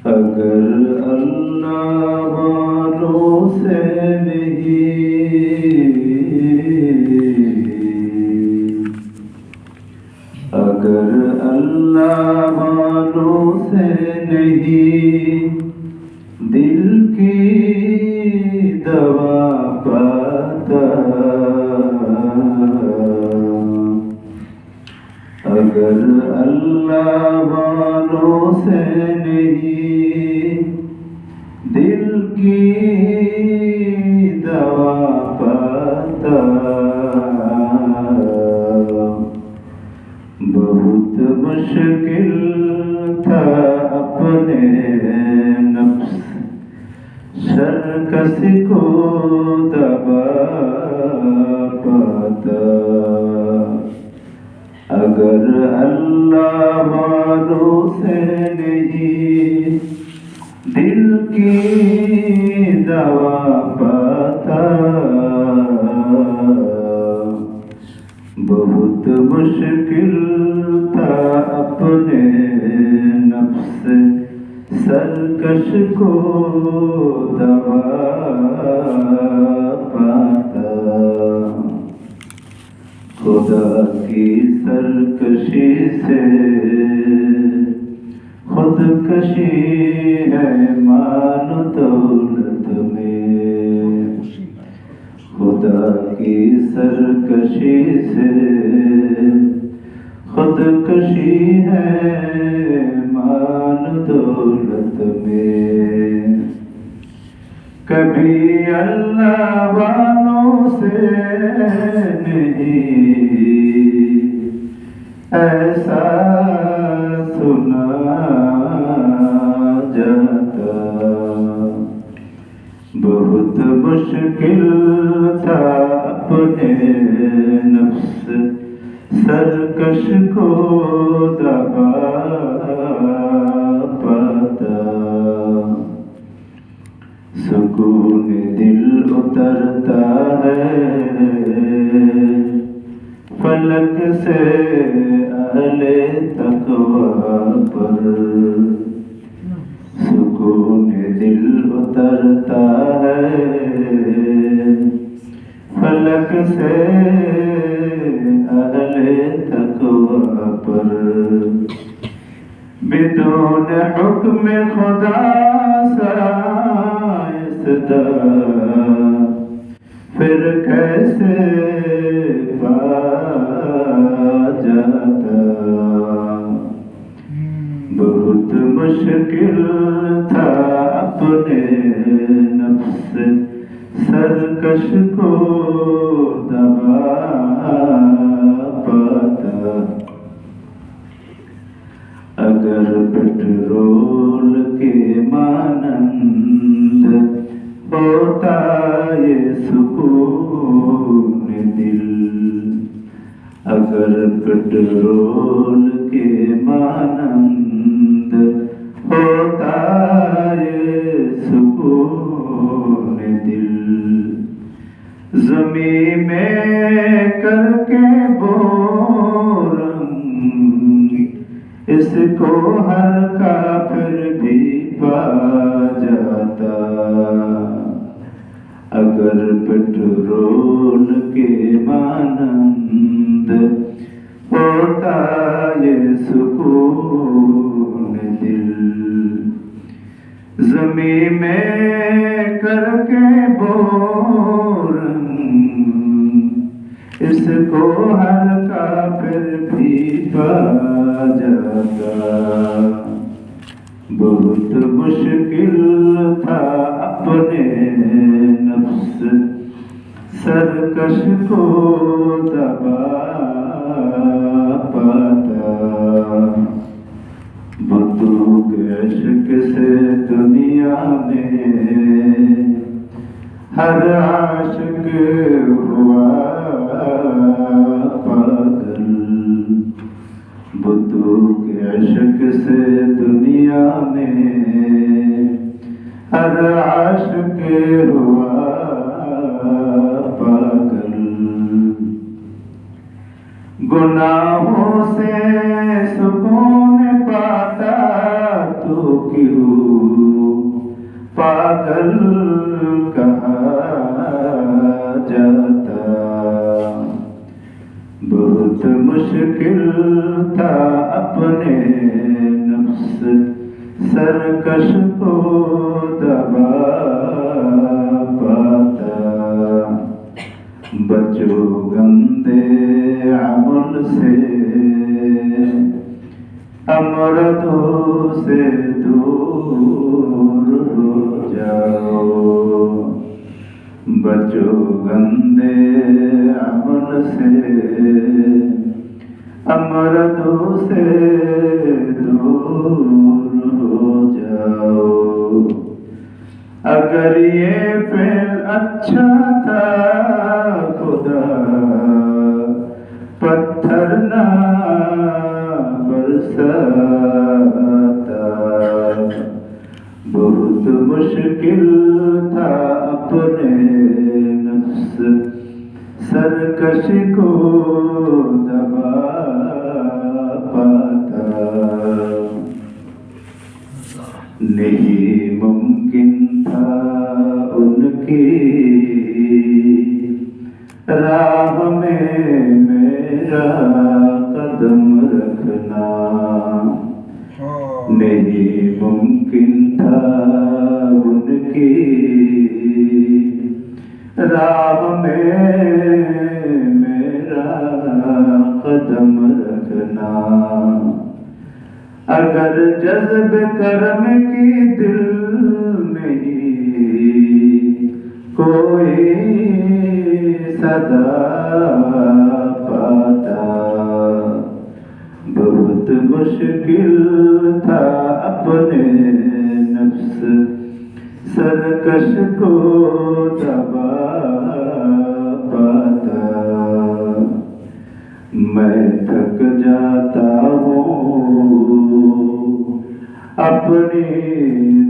अगर अल्लाह वालों से नहीं, अगर अल्लाह वालों से नहीं दिल की दवा पाता, अगर अल्लाह वालों से नहीं दिल की दवा पाता, बहुत मुश्किल था अपने नफ्स शर्कस को दबा पाता, अगर अल्लाह वालों से नहीं दिल की दवा पाता, बहुत मुश्किल था अपने नफ्स सरकश को दबा पाता। खुदा की सरकशी से खुदकशी है माल दौलत में, खुदा की सरकशी से खुदकशी है माल दौलत में। कभी अल्लाह वालों से नहीं ऐसा सुना जाता, बहुत मुश्किल था अपने नफ्स सरकश को दबा पाता, सुकून दिल उतरता है फलक से अहले तकवा पर, सुकून दिल उतरता है फलक से अहले तकवा पर, बिदून हुक्म खुदा साइस्ता फिर कैसे पा जाता, बहुत मुश्किल था अपने नफ्स सरकश को दबा पाता, अगर पेट्रोल के मानंद होता ये सुकून दिल, अगर पेट्रोल के मानंद होता ये सुकून दिल, ज़मीं में करके बोरंग इसको हर काफिर भी पा जाता, अगर पेट्रोल के मानंद होता ये सुकून दिल, ज़मीं में करके बोरंग इसको हर काफिर भी पा जाता, बहुत मुश्किल था अपने नफ्स सरकश को दबा पाता, बंदूक इश्क से दुनिया में हर आशिक हुआ पागल, बंदूक इश्क से दुनिया में हर आशिक हुआ पागल, गुनाहों से सुकून पाता पागल कहा जाता। बहुत मुश्किल था अपने नफ्स सरकश को दबा पाता। बचो गंदे अमल से, अमरतों से दूर हो जाओ। बचो गंदे अमल से, अमरतों से दूर हो जाओ। अगर ये फिर अच्छा था खुदा पत्थर ना बरसाता। बहुत मुश्किल था अपने नफ्स सरकश को दबा पाता। नहीं मुमकिन था उनकी राह में मेरा कदम रखना। नहीं मुमकिन था उनकी राह में मेरा कदम रखना। अगर जज्ब कर्म की दिल नहीं कोई सदा पाता। बहुत मुश्किल था अपने नफ्स सरकश को दबा पाता। मैं थक जाता हूँ अपनी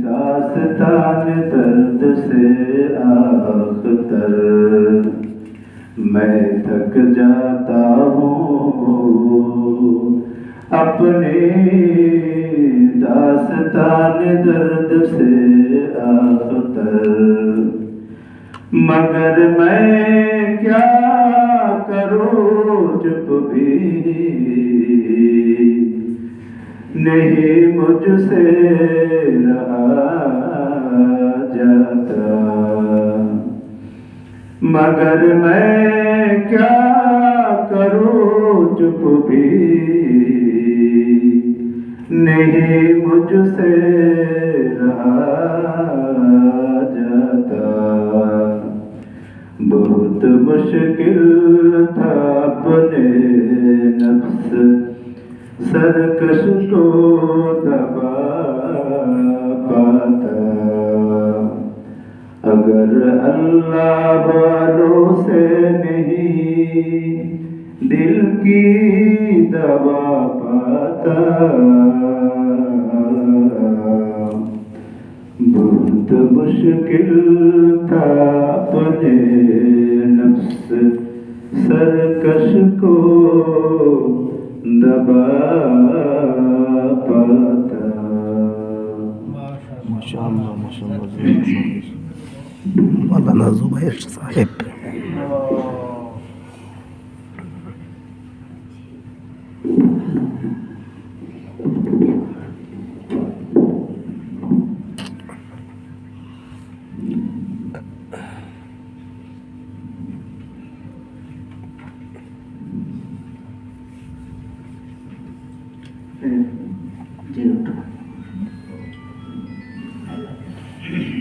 दास्तान दर्द से आखतर। मैं थक जाता हूँ अपनी दास्तान दर्द से आखतर। मगर मैं क्या करूँ चुप भी नहीं मुझसे रहा जाता। मगर मैं क्या करूँ चुप भी नहीं मुझसे रहा जाता। बहुत मुश्किल था अपने नफ्स सरकश को दबा पाता। अगर अल्लाह वालों से नहीं दिल की दवा पाता। बहुत मुश्किल था अपने नफ्स सरकश को दबा पाता। माशाअल्लाह माशाअल्लाह मौलाना जुबैर साहिब।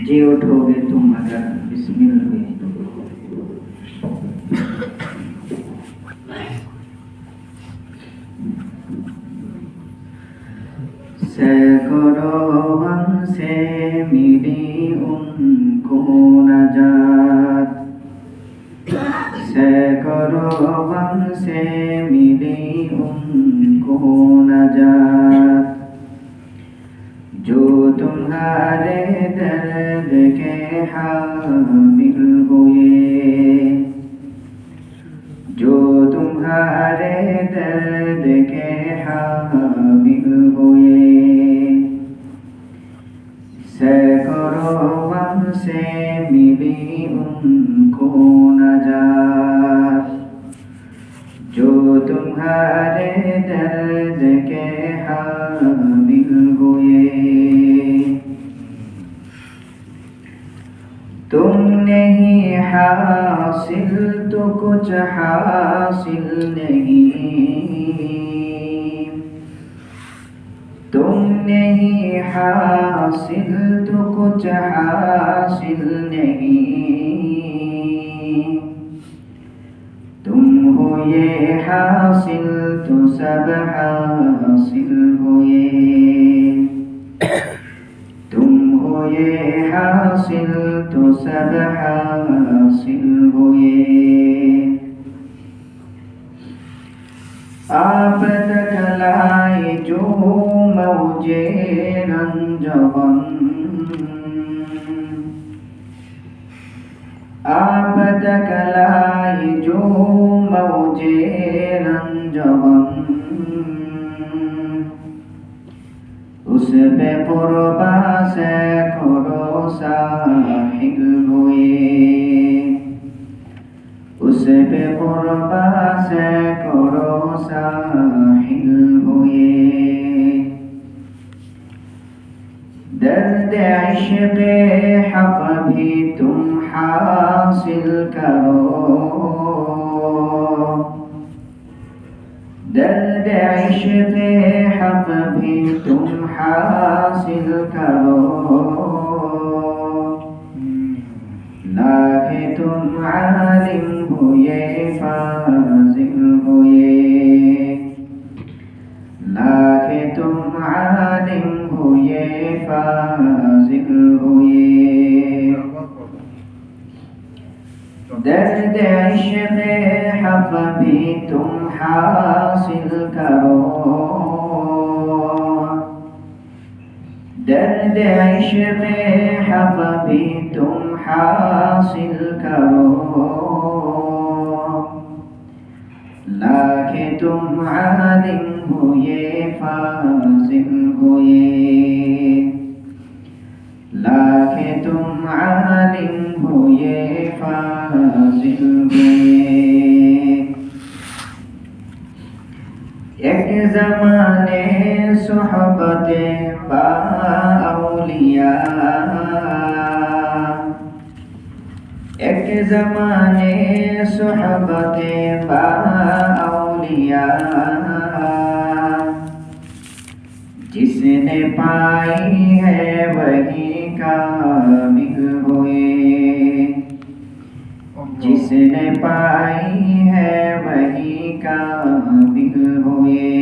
जी उठोगे तुम अगर बिस्मिल्लाह में। सैकड़ों गम से मिली उनको नजात। सैकड़ों गम से मिली उनको नजात। जो तुम्हारे दर्द के हामिल हुए। जो तुम्हारे दर्द के हामिल हुए। सैकड़ों से मिली उनको नजात, जो तुम्हारे दर्द के हामिल हुए। तुम नहीं हासिल तो कुछ हासिल नहीं, तुम नहीं हासिल तो कुछ हासिल नहीं, तुम हो ये हासिल तो सब हासिल हुए। तुम हो ये हासिल तो सब हासिल हुए। आप तक लाए जो मौजे रंजवन, आप तक लाए जो मौजे रंजवन, उस पे पुरबा से खोड़ो साहिल हुए। उस पे पुरबा से खोड़ो साहिल हुए। दर्द इश्क़ हक़ भी तुम हासिल करो, दर्द इश्क़ हक़ भी तुम हासिल करो। लाखे तुम आलिम हुए फाज़िल हुए, लाखे तुम आलिम हुए फाज़िल हुए। दर्द इश्क़ हक़ भी तुम हासिल करो, दर्द इश्क़ हक़ भी तुम हासिल करो। लाखे तुम आलिम हुए फाज़िल हुए, लाखे तुम आलिम हुए फाज़िल हुए। एक ज़माने सोहबते बाउलिया, एक ज़माने सोहबते बाउलिया, जिसने पाई है वही कामिल हुए, जिसने पाई है वही कामिल हुए।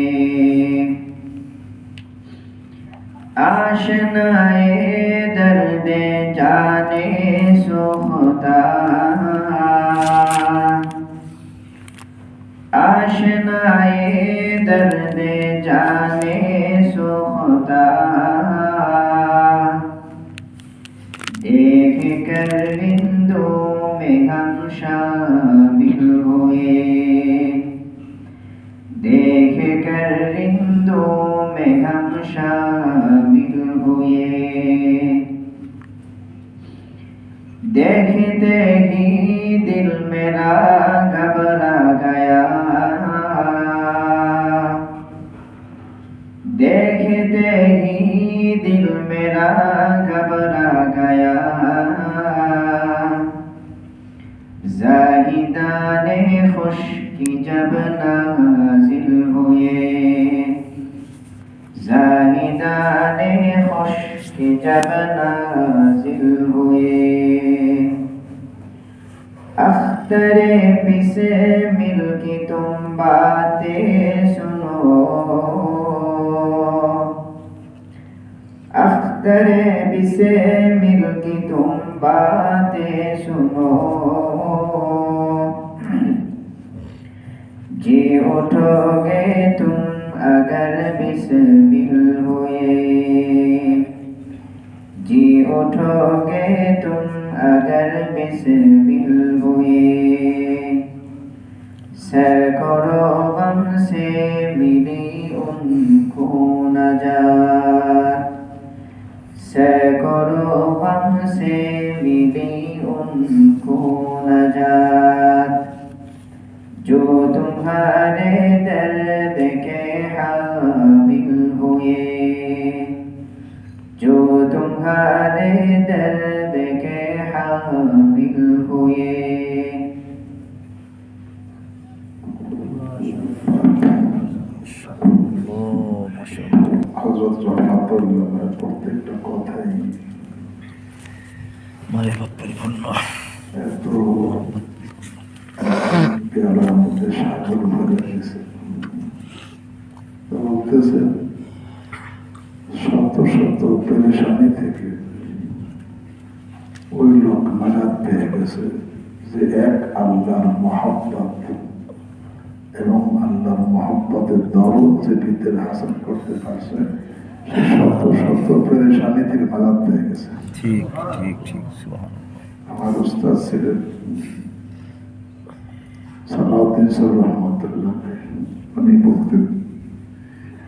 आशनाए दर्द जाने सोता, आशनाए दर्द जाने सोता, देख कर रिंदों में हम शामिल हुए, देख कर रिंदों में हम शामिल हुए। देखते ही दिल मेरा घबरा गया, देखते ही दिल मेरा घबरा गया। ज़ाहिदाने खुश्की जब नाज़िल हुए, ज़ाहिदाने खुश्की जब नाज़िल हुए। अख्तरे पिसे मिल की तुम बातें सुनो, अख्तरे पिसे मिल की तुम बातें सुनो। जी उठोगे तुम अगर बिस्मिल हुए, जी उठोगे तुम अगर बिस्मिल हुए। सैकड़ों गम से मिली उनको नजात, सैकड़ों गम से मिली उनको नजात, जो तुम्हारे दर्द के हामिल हुए, जो तुम्हारे दर्द के हामिल हुए। হযরত রহমাতুল্লাহ প্রত্যেকটা কথাই মারিফত পরিপূর্ণ। এত পেয়ালার মধ্যে সাগর ভরে গেছে। বলতেছে শত শত পেরেশানি থেকে ওই লোক নাজাত পেয়ে গেছে যে এক আল্লাহর মহব্বত এবং আল্লাহর মহব্বতের দরদ যে ভিতরে হাসিল করতে পারছে, সে শত শত পেরেশানি থেকে নাজাত পেয়ে গেছে। ঠিক ঠিক ঠিক, সুবহানাল্লাহ। আমার উস্তাদ ছিলেন সালাউদ্দিন সাহেব রহমতুল্লাহ। উনি বলতেন,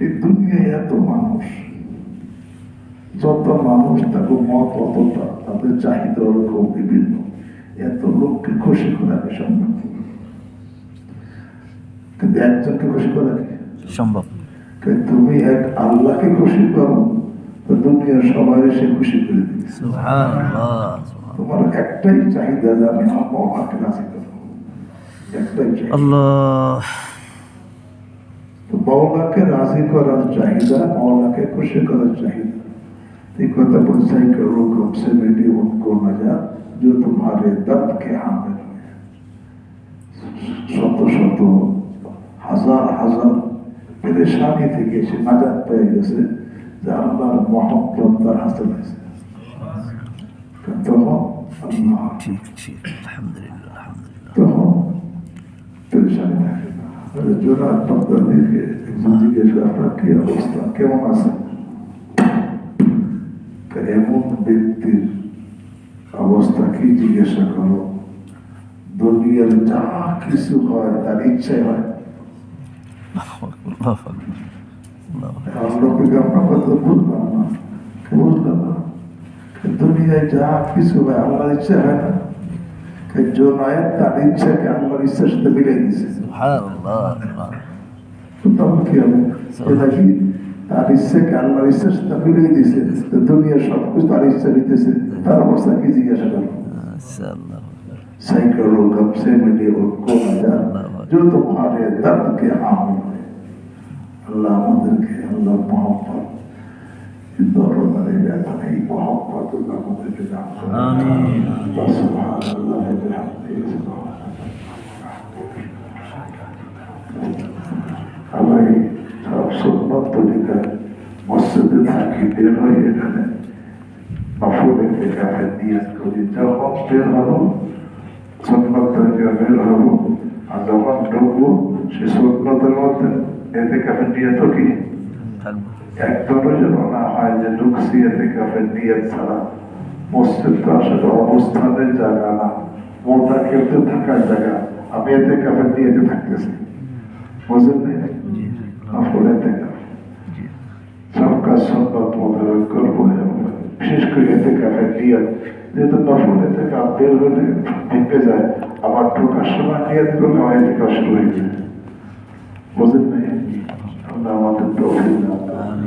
এই দুনিয়ায় এত মানুষ, যত মানুষ তাকে মত অতটা, তাদের চাহিদা ওরকম বিভিন্ন, এত লোককে খুশি করা সম্ভব, কিন্তু একজনকে খুশি করা কি সম্ভব? তুমি এক আল্লাহকে খুশি করো তো দুনিয়ার সবাই সে খুশি করে দিবে। সুবহানাল্লাহ। তোমার একটাই চাহিদা যে আমি আমার বাবাকে রাজি করবো, একটাই চাহিদা। আল্লাহ। तो मौला के राजी करार चाहिए, मौला के खुशी करार चाहिए। कहता पुरसाई करो हमसे मिली उनको नजात जो तुम्हारे दर्द के हामिल हुए। शत शत हजार हजार परेशानी थी से नजात पेয়ে গেছে যে আল্লাহর মহব্বত তার হাসিল হয়েছে। তখন আল্লাহ ঠিক ঠিক, আলহামদুলিল্লাহ আলহামদুলিল্লাহ। তখন পরেশানি থাকে না। জোনার বাগদাদিকে একজন জিজ্ঞেস করে, আপনার কি অবস্থা, কেমন আছেন? এমন ব্যক্তির অবস্থা কি জিজ্ঞাসা করো, দুনিয়ার যা কিছু হয় তার ইচ্ছাই হয়। লোককে আমরা কত বুঝলাম না, বুঝলাম না, দুনিয়ায় যা কিছু হয় আল্লাহর ইচ্ছা হয় না। जो नायक तार इच्छा के अल्लाहर इच्छार साथे मिলাই দিয়েছে। সুবহানাল্লাহ। তখন কি হবে? এটা কি তার ইচ্ছাকে আল্লাহর ইচ্ছার সাথে মিলাই দিয়েছে, তো দুনিয়ার সব কিছু তার ইচ্ছা দিতেছে, তার অবস্থা কি জিজ্ঞাসা করো? सही करो कब से मिले उनको नजर जो तुम्हारे दर्द के हामिल हुए। अल्लाह मदर के अल्लाह मोहब्बत दौरों में रहता नहीं, मोहब्बत अल्लाह मदर के नाम से आमीन। सुभान अल्लाह बिहम्दिही। हमें सब सुन्नत तरीका मस्जिदे থাকি বের হয়ে এখানে মাফুলের একাফে নিয়ত করি, যখন বের হবো সুন্নত তরিকা বের হবো, আর যখন ঢুকবো সে সুন্নতের মধ্যে এতেকাফের নিয়ত কি একবারও যেন না হয় যে ঢুকছি এতেকাফের নিয়ত ছাড়া। মসজিদ তো আসলে অবস্থানের জায়গা না, মোটা খেলতে থাকার জায়গা। আমি এতেকাফের নিয়তে থাকতেছি, বুঝলেন না? মাফুল এতেকাফ সব কাজ সুন্নত মোতাবেক করবো, বিশেষ করে এতেকাফের নিয়ত যেহেতু নফল এতেকাফ বের হলে ভেঙে যায়, আবার ঢোকার সময় নিয়ত করলে আমার এতেকাফ শুরু হয়ে যায়, বুঝলেন না? আমরা আমাদের তৌফিক দান করুন।